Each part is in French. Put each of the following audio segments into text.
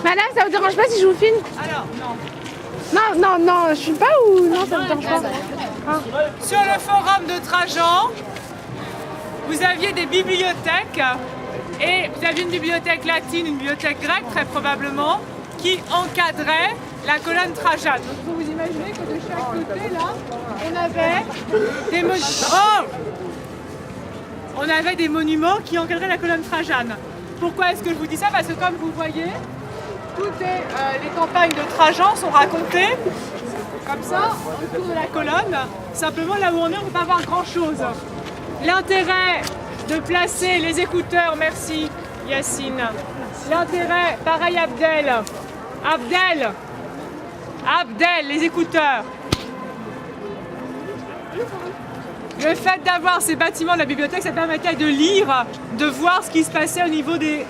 Madame, ça vous dérange pas si je vous filme? Alors, non. Non, je suis pas ou non, ça vous dérange pas? Ah. Sur le forum de Trajan, vous aviez des bibliothèques et vous aviez une bibliothèque latine, une bibliothèque grecque très probablement, qui encadrait la colonne Trajane. Donc vous vous imaginez que de chaque côté là, on avait des monuments qui encadraient la colonne Trajane. Pourquoi est-ce que je vous dis ça? Parce que comme vous voyez, toutes les campagnes de Trajan sont racontées comme ça, autour de la colonne. Simplement, là où on est, on ne peut pas voir grand-chose. L'intérêt de placer les écouteurs, merci Yacine. L'intérêt, pareil Abdel, les écouteurs. Le fait d'avoir ces bâtiments de la bibliothèque, ça permettait de lire, de voir ce qui se passait au niveau du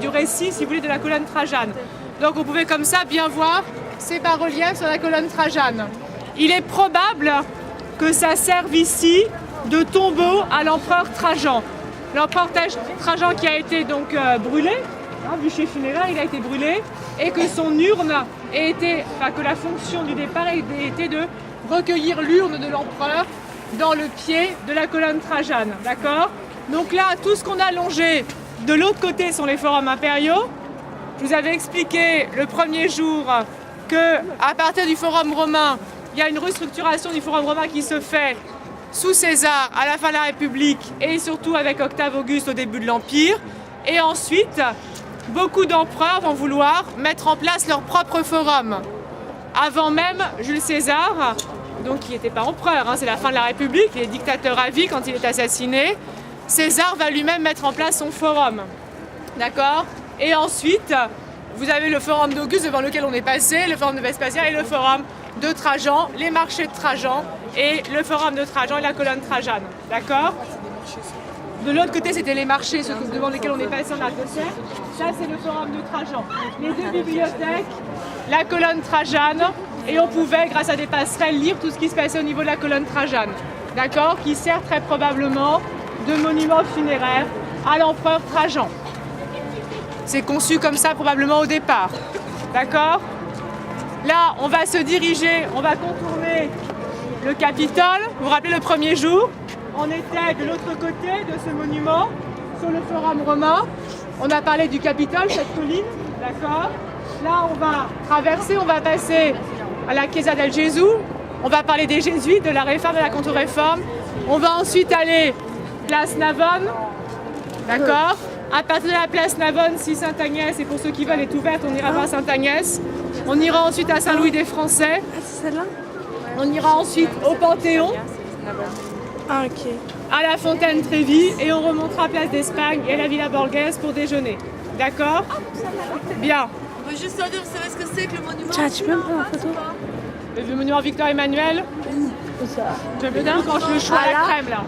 récit, si vous voulez, de la colonne Trajane. Donc on pouvait comme ça bien voir ces bas-reliefs sur la colonne Trajane. Il est probable que ça serve ici de tombeau à l'empereur Trajan. L'empereur Trajan qui a été donc brûlé, bûcher funéraire, il a été brûlé, et que son urne que la fonction du départ était de recueillir l'urne de l'empereur dans le pied de la colonne Trajane, d'accord? Donc là, tout ce qu'on a longé de l'autre côté sont les forums impériaux. Je vous avais expliqué le premier jour que à partir du forum romain, il y a une restructuration du forum romain qui se fait sous César à la fin de la République et surtout avec Octave Auguste au début de l'Empire. Et ensuite, beaucoup d'empereurs vont vouloir mettre en place leur propre forum. Avant même Jules César, donc qui n'était pas empereur, c'est la fin de la République, il est dictateur à vie quand il est assassiné, César va lui-même mettre en place son forum. D'accord? Et ensuite, vous avez le forum d'Auguste devant lequel on est passé, le forum de Vespasien et le forum de Trajan, les marchés de Trajan et le forum de Trajan et la colonne Trajane. D'accord? De l'autre côté, c'était les marchés, ceux devant lesquels on est passé en Alcocer. Ça, c'est le forum de Trajan. Les deux bibliothèques, la colonne Trajane, et on pouvait, grâce à des passerelles, lire tout ce qui se passait au niveau de la colonne Trajane. D'accord? Qui sert très probablement de monument funéraire à l'empereur Trajan. C'est conçu comme ça probablement au départ. D'accord? Là, on va se diriger, on va contourner le Capitole. Vous vous rappelez le premier jour? On était de l'autre côté de ce monument, sur le forum romain. On a parlé du Capitole, cette colline, d'accord? Là, on va traverser, on va passer à la Chiesa del Gesù. On va parler des Jésuites, de la Réforme et de la Contre-Réforme. On va ensuite aller place Navone, d'accord? À partir de la place Navone, si Sainte-Agnès, et pour ceux qui veulent, est ouverte, on ira voir Sainte-Agnès. On ira ensuite à Saint-Louis des Français. Ah, c'est celle-là? On ira ensuite au Panthéon. Ah, ok. À la Fontaine Trévi et on remontera à Place d'Espagne et à la Villa Borghese pour déjeuner. D'accord? Bien. On veut juste dire, vous savez ce que c'est que le monument? Tiens, tu peux me prendre en photo? Le monument Victor Emmanuel. C'est ça. J'aime bien quand je le choix à la crème là.